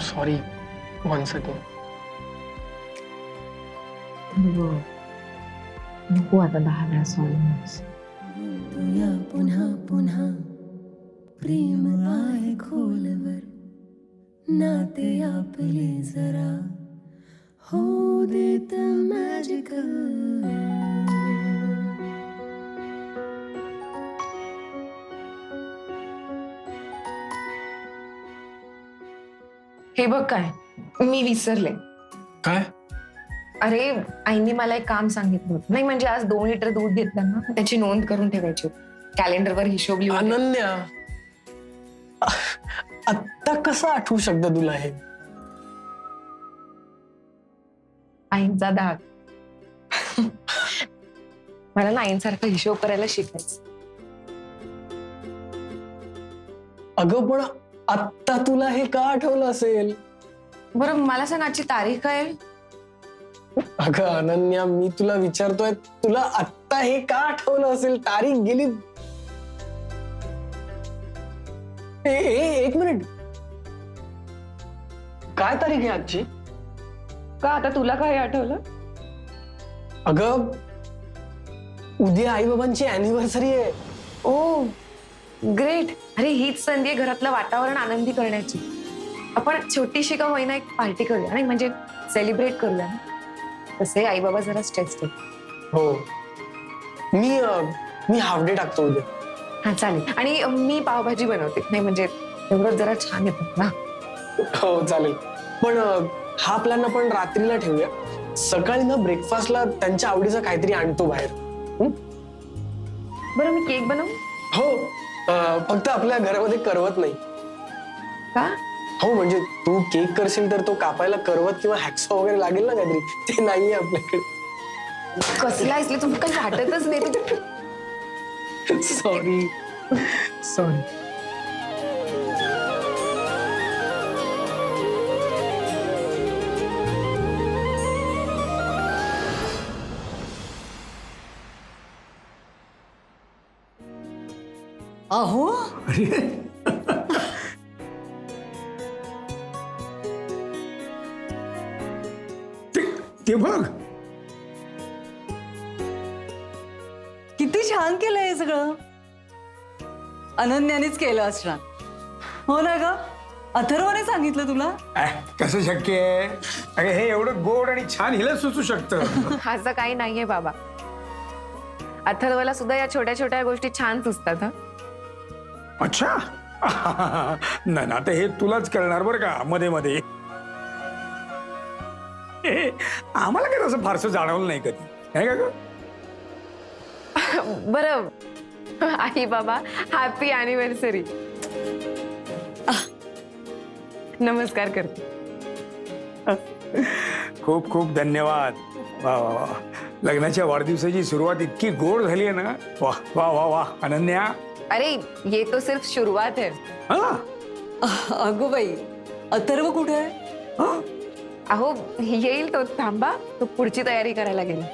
Sorry once again. नको आता 10 वेळा सॉरी. पुन्हा पुन्हा प्रेम आहे खोलवर नाते आपले जरा हो देत मॅजिकल. हे बघ काय मी विसरले. काय? अरे आईने मला एक काम सांगितलं होतं. नाही म्हणजे आज 2 लिटर दूध घेतलं ना त्याची नोंद करून ठेवायची होती. कॅलेंडरवर हिशोब लिहून. अनन्या, आत्ता कसं आठवू शकतं तुला हे? आईंचा धाक. मला ना आईंसारखा हिशोब करायला शिकायचं. अगं पण आत्ता तुला हे का आठवलं असेल? बरं मला सांग आजची तारीख काय आहे? अगं अनन्या, मी तुला विचारतोय, तुला आत्ता हे का आठवलं असेल? तारीख गेली. एक मिनिट, काय तारीख आहे आजची? का आता तुला काय आठवलं? अगं उद्या आई बाबांची अॅनिव्हर्सरी आहे. ओ ग्रेट. अरे हीच संधी आहे घरातलं वातावरण आनंदी करण्याची. आपण छोटीशी का होईना एक पार्टी करूया नाही म्हणजे सेलिब्रेट करूया ना. तसे आई बाबा जरा स्ट्रेस्ड आहेत. हो, मी हाफ डे टाकतो उद्या. हा चालेल. आणि मी पावभाजी बनवते नाही म्हणजे तेवढं जरा छान येतात ना. हो चालेल, पण हा प्लॅन आपण रात्रीला ठेवूया. सकाळी ना ब्रेकफास्टला त्यांच्या आवडीचं काहीतरी आणतो बाहेर. बरं मी केक बनवू हो, फक्त आपल्या घरामध्ये करवत नाही. का? हो म्हणजे तू केक करशील तर तो कापायला करवत किंवा हॅक्सॉ वगैरे लागेल ना काहीतरी. ते नाहीये आपल्याकडे. कसला असले तुम्ही काही वाटतच नाही. Sorry sorry. अहो ते बघ किती छान केलंय हे सगळं. अनन्यानेच केलं असणार हो ना ग? अथर्वने सांगितलं तुला? कसं शक्य आहे? अरे हे एवढं गोड आणि छान हिला सुचू शकतं. असं काही नाहीये बाबा. अथर्वला सुद्धा या छोट्या छोट्या गोष्टी छान सुचतात. अच्छा. नाही ना, आता हे तुलाच कळणार बरं का मध्ये मध्ये. आम्हाला काय तसं फारसं जाणवलं नाही कधी, नाही का ग? बरं आई बाबा हॅपी अॅनिव्हर्सरी. नमस्कार करते. खूप खूप धन्यवाद. वा वा वा, लग्नाच्या वाढदिवसाची सुरुवात इतकी गोड झाली आहे ना. वाह वाह वाह वाह अनन्या. अरे ये तो सिर्फ शुरुआत है. हा अगो बाई, अथर्व कुठे आहे? हा? अहो येईल तो. थांबा, तो पुढची तयारी करायला गेला.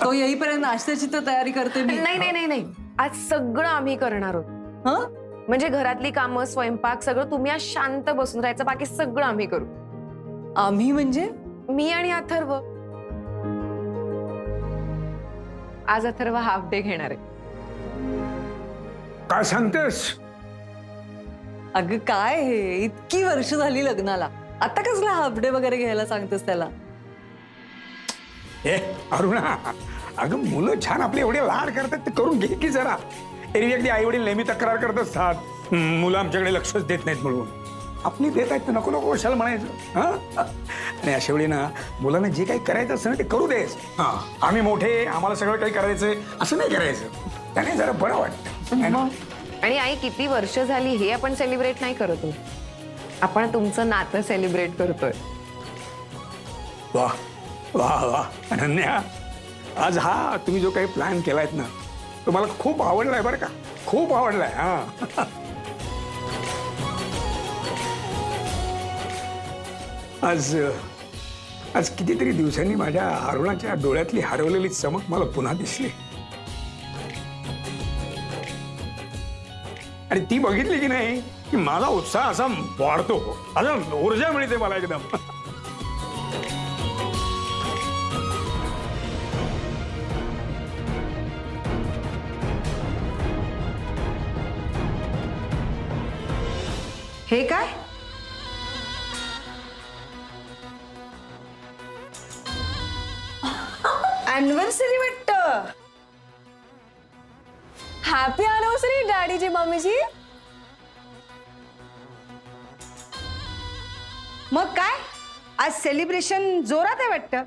तो येईपर्यंत नाश्त्याची तर तयारी करते मी. नाही नाही नाही नाही, आज सगळं आम्ही करणार आहोत. हं? म्हणजे घरातली कामं स्वयंपाक सगळं तुम्ही आज शांत बसून राहायचं. बाकी सगळं आम्ही करू. आम्ही म्हणजे? मी आणि अथर्व. आज अथर्व हाफ डे घेणार आहे. काय सांगतेस? अगं काय हे, इतकी वर्ष झाली लग्नाला, आता कसला हाफ डे वगैरे घ्यायला सांगतेस त्याला? ए अरुणा, अगं मुलं छान आपले एवढे लाड करतात ते करून घे की जरा. एरवी अगदी आई वडील नेहमी तक्रार करत असतात मुलं आमच्याकडे लक्षच देत नाहीत म्हणून. आपली देत आहेत तर नको नको कशाला म्हणायचं. हा, आणि अशा वेळी ना मुलांना जे काही करायचं असतं ना ते करू देस. हा, आम्ही मोठे, आम्हाला सगळं काही करायचंय असं नाही करायचं. त्याने जरा बरं वाटतं. आणि आई किती वर्ष झाली हे आपण सेलिब्रेट नाही करत आहोत. आपण तुमचं नातं सेलिब्रेट करतोय. वा वा वा अनन्या, आज हा तुम्ही जो काही प्लॅन केलायत ना तो मला खूप आवडलाय बरं का. खूप आवडलाय. हा आज आज कितीतरी दिवसांनी माझ्या अरुणाच्या डोळ्यातली हरवलेली चमक मला पुन्हा दिसली. आणि ती बघितली की नाही की माझा उत्साह असा वाढतो, असा ऊर्जा मिळते मला एकदम. हे काय? अॅनिव्हर्सरी वाटतं. हॅपी अॅनिव्हर्सरी डॅडीजी मम्मीजी. मग काय आज सेलिब्रेशन जोरात आहे वाटतं.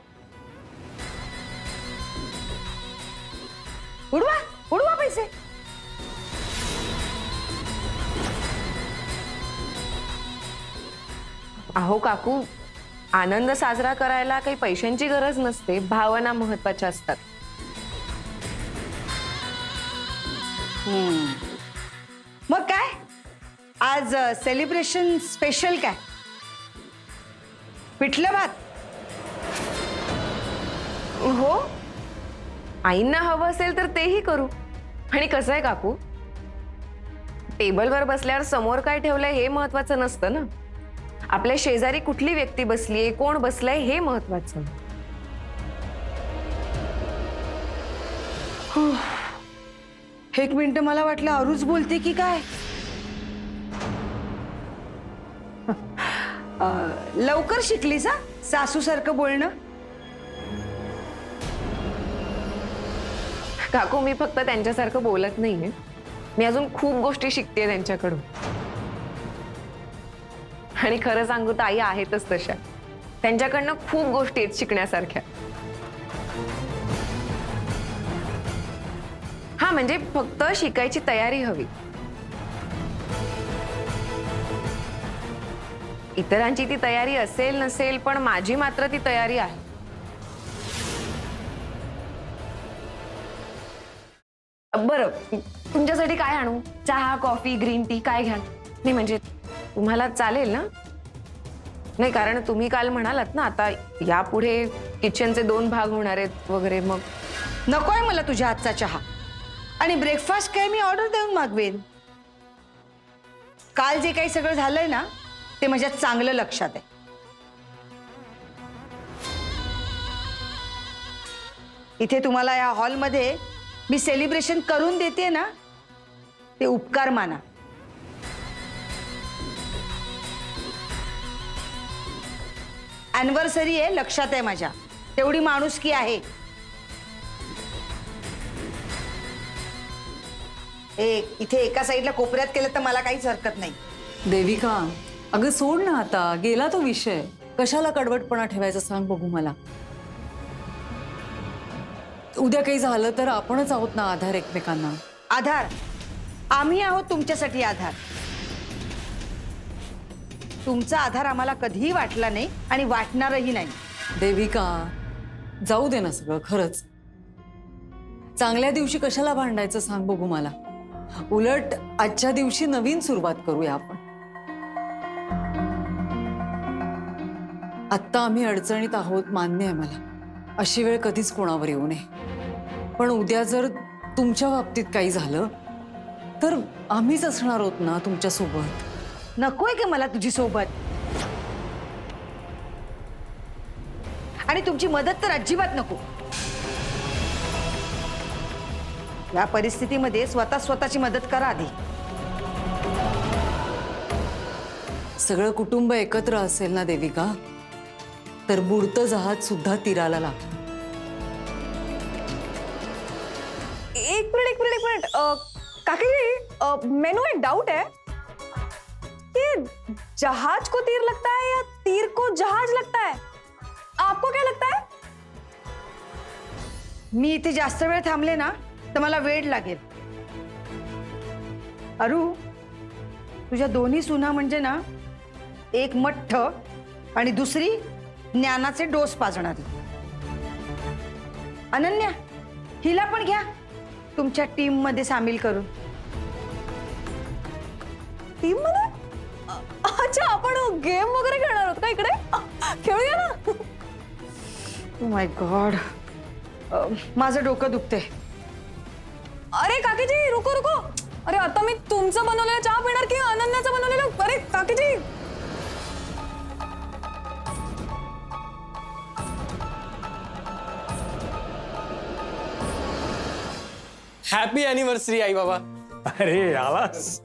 उडवा उडवा पैसे. अहो काकू, आनंद साजरा करायला काही पैशांची गरज नसते, भावना महत्वाच्या असतात. मग काय आज सेलिब्रेशन स्पेशल काय? पिठलं भात. हो, आईंना हवं असेल तर तेही करू. आणि कसं आहे काकू, टेबलवर बसल्यावर समोर काय ठेवलंय हे महत्वाचं नसतं ना, आपल्या शेजारी कुठली व्यक्ती बसलीये, कोण बसलंय हे महत्वाचं. एक मिनिट, मला वाटलं अरुच बोलते की काय. लवकर शिकलीस हा सासू सारखं बोलणं. काकू, मी फक्त त्यांच्यासारखं बोलत नाहीये, मी अजून खूप गोष्टी शिकते त्यांच्याकडून. आणि खरं सांगू तर आई आहेतच तशा, त्यांच्याकडनं खूप गोष्टी आहेत शिकण्यासारख्या. हा, म्हणजे फक्त शिकायची तयारी हवी. इतरांची ती तयारी असेल नसेल, पण माझी मात्र ती तयारी आहे. बरं, तुमच्यासाठी काय आणू? चहा, कॉफी, ग्रीन टी काय घ्याल? नाही म्हणजे तुम्हाला चालेल ना? नाही, कारण तुम्ही काल म्हणालात ना आता यापुढे किचनचे 2 भाग होणार आहेत वगैरे. मग नकोय मला तुझ्या हातचा चहा. आणि ब्रेकफास्ट काय मी ऑर्डर देऊन मागवेन. काल जे काही सगळं झालंय ना ते माझ्या चांगलं लक्षात आहे. इथे तुम्हाला या हॉलमध्ये मी सेलिब्रेशन करून देते ना, ते उपकार माना. अॅनिव्हर्सरी आहे, लक्षात आहे माझ्या, तेवढी माणुसकी आहे. इथे एका साईडला कोपऱ्यात केलं तर मला काहीच हरकत नाही. देविका, अगं सोड ना आता, गेला तो विषय. कशाला कडवटपणा ठेवायचा सांग बघू मला. उद्या काही झालं तर आपणच आहोत ना आधार एकमेकांना. आधार आम्ही आहोत तुमच्यासाठी आधार. तुमचा आधार आम्हाला कधीही वाटला नाही आणि वाटणारही नाही. देविका, जाऊ दे ना सगळं. खरंच चांगल्या दिवशी कशाला भांडायचं सांग बघू मला. उलट आजच्या दिवशी नवीन सुरुवात करूया आपण. आत्ता आम्ही अडचणीत आहोत, मान्य आहे मला. अशी वेळ कधीच कोणावर येऊ नये. पण उद्या जर तुमच्या बाबतीत काही झालं तर आम्हीच असणार आहोत ना तुमच्या सोबत. नकोय का मला तुझी सोबत. आणि तुमची मदत तर अजिबात नको. या परिस्थितीमध्ये स्वतःची मदत करा आधी. सगळं कुटुंब एकत्र असेल ना देविका, तर बुडतं जहाज सुद्धा तीराला लागतं. एक मिनट काकी, मेनू एक डाउट है कि जहाज को तीर लगता है या तीर को जहाज लगता है? आपको क्या लगता है? मी इथे जास्त वेळ थांबले ना तर मला वेळ लागेल. अरू, तुझ्या दोन्ही सुना म्हणजे ना, एक मठ्ठ आणि दुसरी ज्ञानाचे डोस पाजणारी. अनन्या, हिला पण घ्या तुमच्या टीम मध्ये सामील करून. टीम मध्ये? अच्छा, आपण गेम वगैरे खेळणार आहोत का इकडे? खेळूया ना. माय गॉड, माझं डोकं दुखते. अरे काकीजी, रुको रुको. अरे आता मी तुमचं बनवलेलं चहा पिणार की अनन्याचं बनवलेलं? अरे काकीजी, हॅपी अॅनिव्हर्सरी आई बाबा. अरे आलास.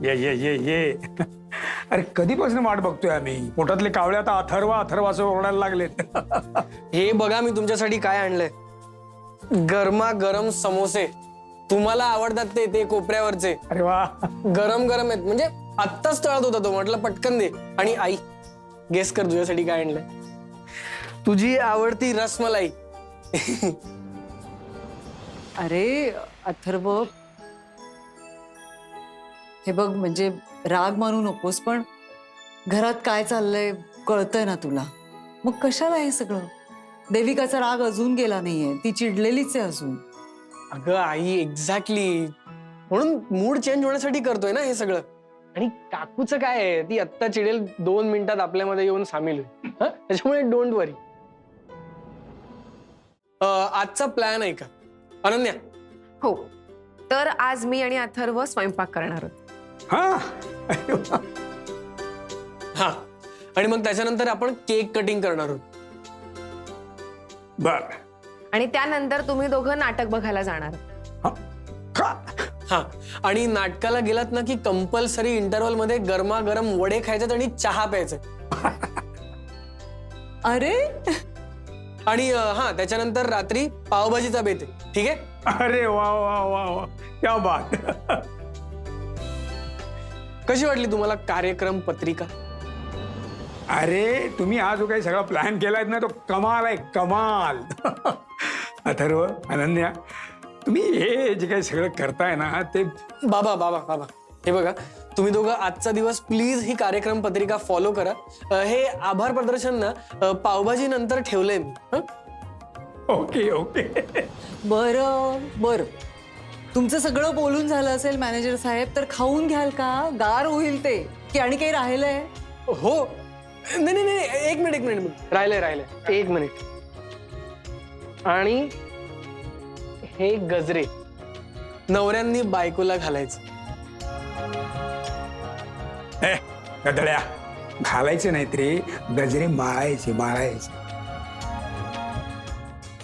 ये अरे कधीपासून वाट बघतोय आम्ही. पोटातले कावळे आता अथर्व असं ओरडायला लागलेत. हे बघा मी तुमच्यासाठी काय आणलंय. गरमागरम समोसे. तुम्हाला आवडतात ते कोपऱ्यावरचे. अरे वा. गरम गरम आहेत, म्हणजे आत्ताच तळत होता तो. म्हटलं पटकन दे. आणि आई, गेस कर तुझ्यासाठी काय आणलंय. तुझी आवडती रसमलाई. अरे अथर्व, हे बघ, म्हणजे राग मानू नकोस, पण घरात काय चाललंय कळतंय ना तुला. मग कशाला हे सगळं? देविकाचा राग अजून गेला नाहीये, ती चिडलेलीच आहे अजून. अगं आई, एक्झॅक्टली म्हणून मूड चेंज होण्यासाठी करतोय ना हे सगळं. आणि काकूचं काय आहे, ती आत्ता चिडेल 2 मिनिटात आपल्यामध्ये येऊन सामील होईल. त्याच्यामुळे डोंट वरी. आजचा प्लॅन आहे का अनन्या? हो, तर आज मी आणि अथर्व स्वयंपाक करणार आहोत. हा. अरे वा. हा, आणि मग त्याच्यानंतर आपण केक कटिंग करणार आहोत. बर. आणि त्यानंतर तुम्ही दोघं नाटक बघायला जाणार. हा. का? हा, आणि नाटकाला गेलात ना की कंपल्सरी इंटरव्हल मध्ये गरमागरम वडे खायचे आणि चहा प्यायचे. अरे आणि हा, त्याच्यानंतर रात्री पावभाजीचा बेत आहे. ठीक आहे? अरे वा वा वा वा, क्या बात. कशी वाटली तुम्हाला कार्यक्रम पत्रिका? अरे तुम्ही हा जो काही सगळा प्लॅन केलाय ना, तो कमाल आहे, कमाल. अथर्व, अनन्या, तुम्ही हे जे काही सगळं करताय ना ते. बाबा बाबा बाबा, हे बघा, तुम्ही दोघं आजचा दिवस प्लीज ही कार्यक्रम पत्रिका फॉलो करा. हे आभार प्रदर्शन ना पावभाजी नंतर ठेवलंय मी. हं? Okay okay. बरं, तुमचं सगळं बोलून झालं असेल मॅनेजर साहेब, तर खाऊन घ्याल का? गार होईल ते, की आणि काही राहिलंय? हो, नाही, एक मिनिट राहिलंय 1 मिनिट. आणि हे गजरे नवऱ्यांनी बायकोला घालायचं. गदड्या, घालायचे नाहीत रे, गजरे माळायचे.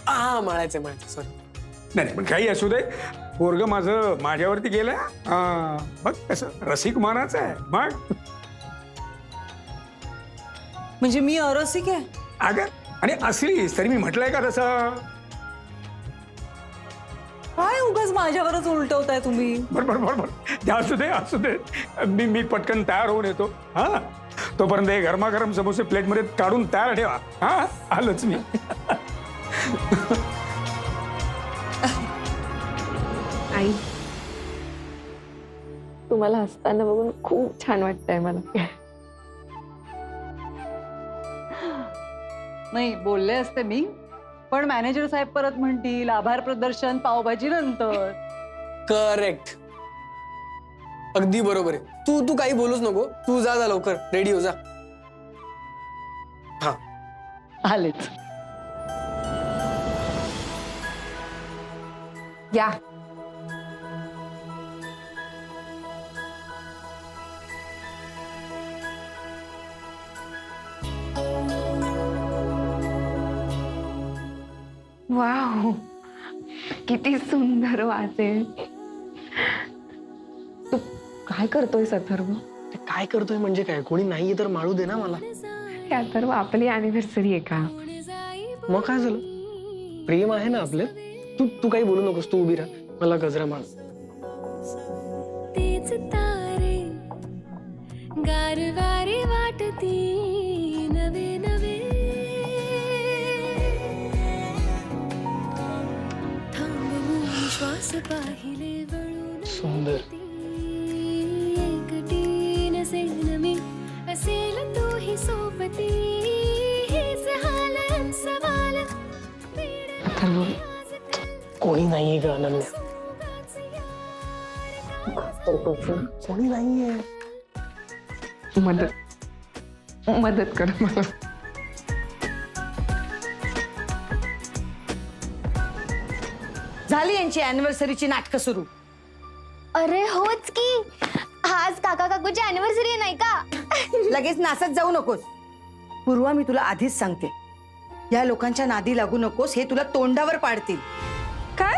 हा, माळायचे सॉरी. नाही पण काही असू दे, पोरग माझं माझ्यावरती गेलं. बघ कसं रसिक मानाचं आहे. मग म्हणजे मी अरसिक आहे? अगं, आणि असलीस तरी मी म्हटलंय का तसं? काय उगाच माझ्यावरच उलटवताय तुम्ही? बरोबर. ते असू दे. मी पटकन तयार होऊन येतो. हा, तोपर्यंत हे गरमागरम समोसे प्लेटमध्ये काढून तयार ठेवा. हा, आलोच मी. आई, तुम्हाला हसताना बघून खूप छान वाटतंय मला. नाही, बोलले असते मी, पण मॅनेजर साहेब परत म्हणतील आभार प्रदर्शन पावभाजी नंतर. करेक्ट, अगदी बरोबर आहे. तू काही बोलूच नको. तू जा लवकर, रेडी हो जा. हा, आलेच. या. वाव, किती सुंदर वास आहे. तू काय करतोयस अथर्व? ते काय करतोय म्हणजे काय? कोणी नाहीये तर माळू दे ना मला. हे अथर्व, आपली अॅनिव्हर्सरी आहे का? मग काय झालं? प्रेम आहे ना आपलं. तू काही बोलू नकोस. तू उभी राहा, मला गजरा माळ. तेच तारे गारवारी वाटती नवे नवे, थांबून श्वास पाहिले वळून सुंदर. एकटी नसेल मी, असेल तूही सोबती. हेच हाल सवाल अथर्व, कोणी नाहीये ग अनन्या. कोणी नाहीये. मदत कर मला. झाली यांची अॅनिव्हर्सरीची नाटकं सुरू. अरे होच की, आज काका काकूची अॅनिव्हर्सरी आहे नाही का? लगेच नाचत जाऊ नकोस. पूर्वा, मी तुला आधीच सांगते, या लोकांच्या नादी लागू नकोस, हे तुला तोंडावर पाडतील. काय?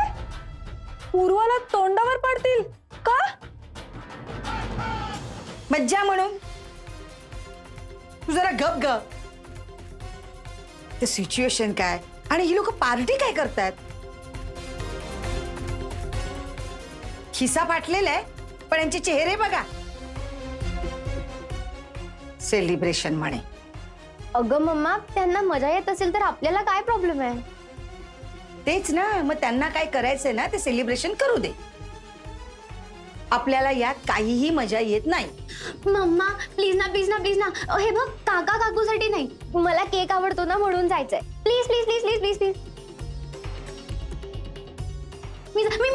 पूर्वाला तोंडावर पाडतील का? मज्जा म्हणून. तू जरा गप ग. ते सिच्युएशन काय आणि ही लोक पार्टी काय करतात? खिसा फाटलेला आहे, पण यांचे चेहरे बघा. सेलिब्रेशन म्हणे. अगं मम्मा, त्यांना मजा येत असेल तर आपल्याला काय प्रॉब्लेम आहे? तेच ना, मग त्यांना काय करायचंय ना ते सेलिब्रेशन करू दे. आपल्याला यात काहीही मजा येत नाही. मम्मा प्लीज ना, प्लीज ना, प्लीज ना. हे बघ, काका काकूसाठी नाही, मला केक आवडतो ना म्हणून जायचंय. Please please please please please please.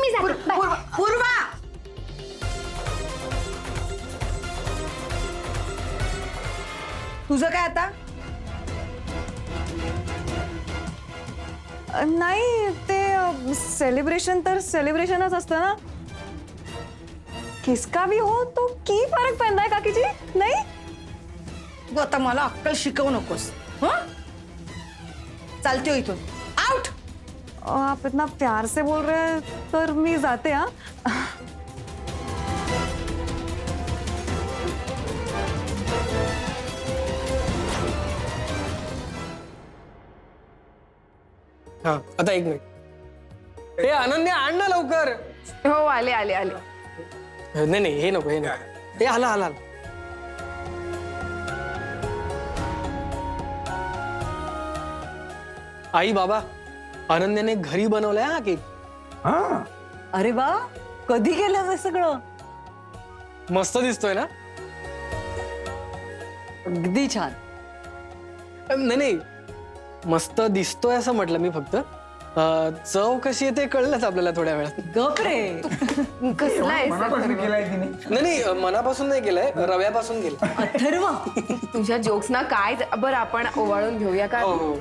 मी जाते. बाय. पूर्वा, तुझं काय आता? नाही, ते सेलिब्रेशन तर सेलिब्रेशनच असतं ना. किसका भी हो तो की फरक पैदा है काकी जी, नहीं? तू आता मला अक्कल शिकवू नकोस. हं? चालते हो इथून. आउट. आप इतना प्यार से बोल रहे हैं तर मी जाते. हाँ, हा, आता एक मिनिट. हे अनन्या, आण ना लवकर. हो, आले आले आले. नाही नाही, हे नको, हे नको. हे आला आला आला. आई बाबा, अनन्याने घरी बनवलाय हा केक. हा, अरे वा, कधी केलं हे सगळं? मस्त दिसतोय ना? अगदी छान. नाही नाही, मस्त दिसतोय असं म्हटलं मी फक्त. चव कशी आहे ते कळलंच आपल्याला थोड्या वेळात. गप रे. कसला आहे मनापासून केलाय तिने. नाही नाही, मनापासून नाही केलंय, रव्यापासून केलंय. अथर्व, तुझ्या जोक्स ना काय. बरं, आपण ओवाळून घेऊया का? हो हो.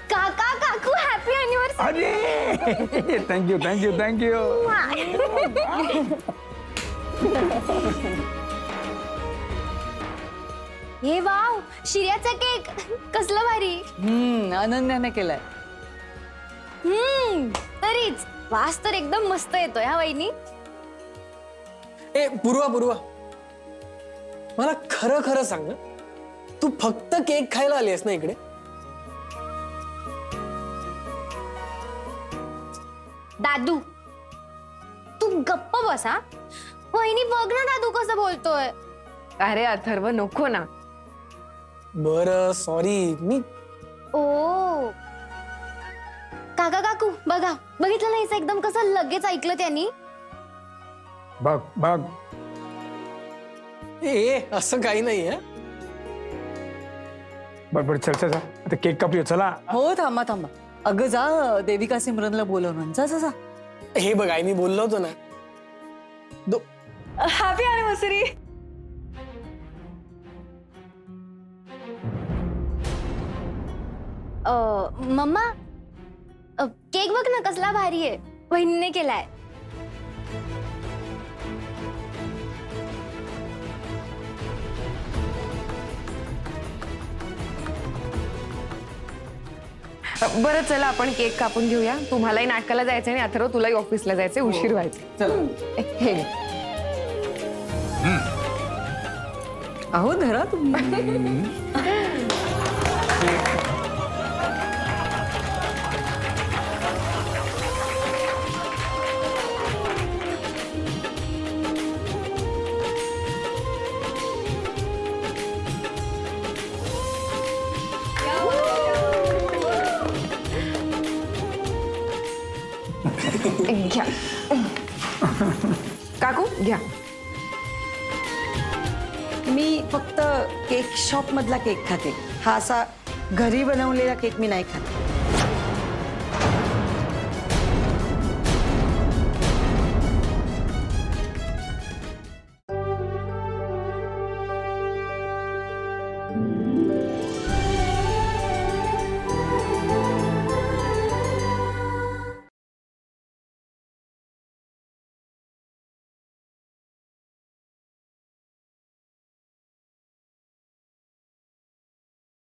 काका काकू हॅपी अॅनिव्हर्सरी. अरे थँक्यू थँक्यू थँक्यू. हे वाव, शिर्याचा केक कसला भारी. अनन्याने केलाय. तरीच वास तर एकदम मस्त येतोय हा वहिनी. ए पूर्वा पूर्वा, मला खरं खरं सांग, तू फक्त केक खायला आली आहेस ना इकडे? दादू, तू गप्प बसा. वहिनी बघ ना दादू कसं बोलतोय. अरे अथर्व, नको ना. बरं, सॉरी. मी ओ काका काकू बघा, बघितलं नाही एकदम कसं लगेच ऐकलं त्यांनी. बघ बघ. ए असं काही नाही आहे. बरोबर, चल चल चल. आता केक कापूया, चला. हो, थांबा थांबा. अगं जा, देविका सिमरनला बोलवणं. जा जा जा. हे बघ आई, मी बोललो होतो ना. Happy anniversary. मम्मा, केक बघ ना कसला भारी आहे, वहिनीने केलाय. बरं चला, आपण केक कापून घेऊया. तुम्हालाही नाटकाला जायचं आणि अथर्व तुलाही ऑफिसला जायचंय, उशीर व्हायचं. चला. हे घे. अहो धरा तुम्ही. घ्या काकू, घ्या. मी फक्त केक शॉप मधला केक खाते. हा असा घरी बनवलेला केक मी नाही खात.